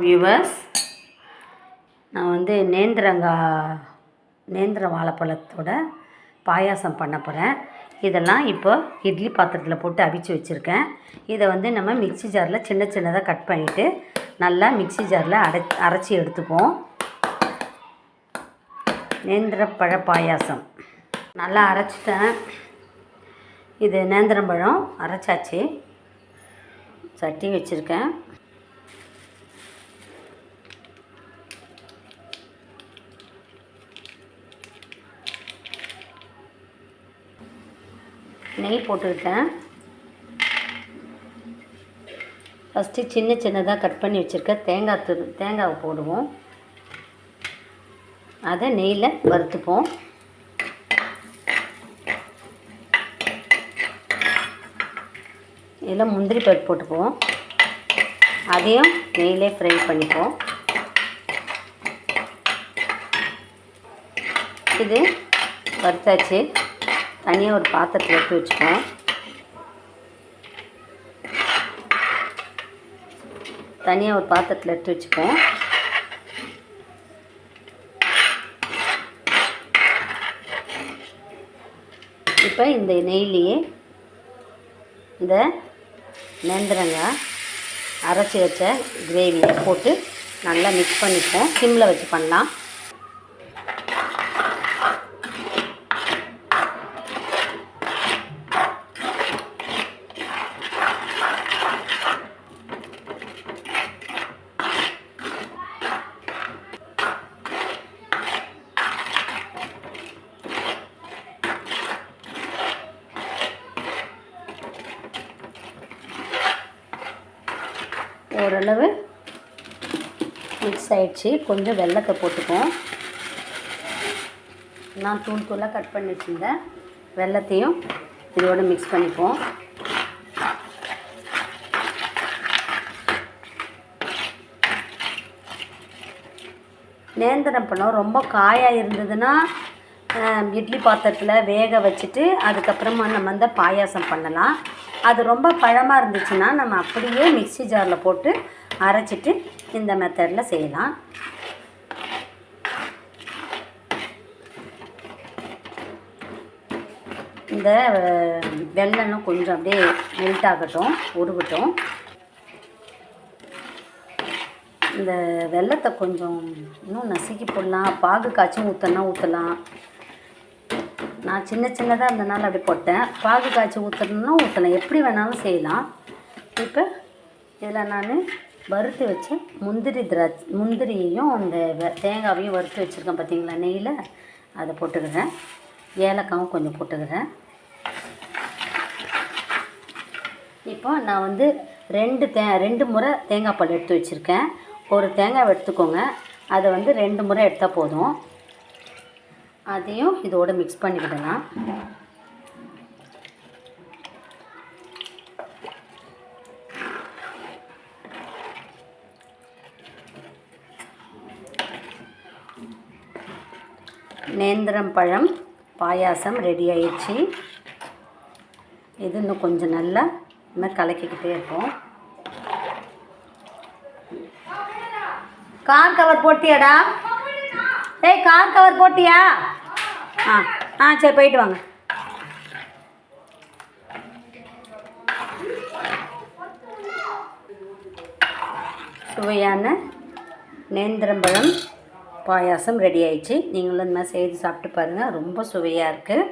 Viewers, நான் வந்து நேந்திர வாழைப்பழத்தோட பாயாசம் பண்ண போகிறேன். இதெல்லாம் இப்போ இட்லி பாத்திரத்தில் போட்டு அவிச்சு வச்சுருக்கேன். இதை வந்து நம்ம மிக்ஸி ஜாரில் சின்ன சின்னதாக கட் பண்ணிவிட்டு நல்லா மிக்ஸி ஜாரில் அரைச்சி எடுத்துப்போம். நேந்திரப்பழ பாயாசம் நல்லா அரைச்சிட்டேன். இது நேந்திரம்பழம் அரைச்சாச்சு. சட்டி வச்சுருக்கேன். நெய் போட்டுக்கிட்டேன். ஃபஸ்ட்டு சின்ன சின்னதாக கட் பண்ணி வச்சுருக்க தேங்காவை போடுவோம். அதை நெய்யில் வறுத்துப்போம். இதில் முந்திரி பருப்பு போட்டுப்போம். அதையும் நெய்யிலே ஃப்ரை பண்ணிப்போம். இது வறுத்தாச்சு. தனியாக ஒரு பாத்திரத்தில் எடுத்து வச்சுப்போம். இப்போ இந்த நெய்லேயே இந்த நேந்திரங்காய் அரைச்சி வச்ச கிரேவியை போட்டு நல்லா மிக்ஸ் பண்ணிப்போம். சிம்மில் வச்சு பண்ணலாம். ஓரளவு மிக்ஸ் ஆகிடுச்சு. கொஞ்சம் வெல்லத்தை போட்டுப்போம். நான் தூளாக கட் பண்ணி வச்சுருந்தேன். வெல்லத்தையும் இதோடு மிக்ஸ் பண்ணிப்போம். நேந்திரப்பழம் ரொம்ப காயாக இருந்ததுன்னா இட்லி பாத்திரத்தில் வேக வச்சுட்டு அதுக்கப்புறமா நம்ம வந்து பாயாசம் பண்ணலாம். அது ரொம்ப பழமாக இருந்துச்சுன்னா நம்ம அப்படியே மிக்ஸி ஜாரில் போட்டு அரைச்சிட்டு இந்த மெத்தடில் செய்யலாம். இந்த வெல்லம் கொஞ்சம் அப்படியே மெல்ட் ஆகட்டும், உருகட்டும். இந்த வெல்லத்தை கொஞ்சம் இன்னும் நசுக்கி போடலாம். பாகு காய்ச்சும் ஊற்றலாம். நான் சின்னதாக இருந்தனால அப்படி போட்டேன். பாகு காய்ச்சி ஊற்றணுன்னா ஊற்றலாம், எப்படி வேணாலும் செய்யலாம். இப்போ இதில் நான் வறுத்து வச்சு முந்திரியையும் அந்த தேங்காவையும் வறுத்து வச்சுருக்கேன் பார்த்தீங்களா நெய்யில், அதை போட்டுக்கிறேன். ஏலக்காவும் கொஞ்சம் போட்டுக்கிறேன். இப்போ நான் வந்து ரெண்டு முறை தேங்காய் பால் எடுத்து வச்சுருக்கேன். ஒரு தேங்காய் எடுத்துக்கோங்க. அதை வந்து 2 முறை எடுத்தால் போதும். அதையும் இதோடு மிக்ஸ் பண்ணிக்கிடலாம். நேந்திரம்பழம் பாயாசம் ரெடி ஆயிடுச்சு. இது இன்னும் கொஞ்சம் நல்லா நம்ம கலக்கிக்கிட்டே இருப்போம். கார் கவர் போட்டியாடா? கார் கவர் போட்டியா? சரி, போயிட்டு வாங்க. சுவையான நேந்திரம்பழம் பாயாசம் ரெடி ஆயிடுச்சு. நீங்களும் இந்த மாதிரி செய்து சாப்பிட்டு பாருங்கள். ரொம்ப சுவையாக இருக்குது.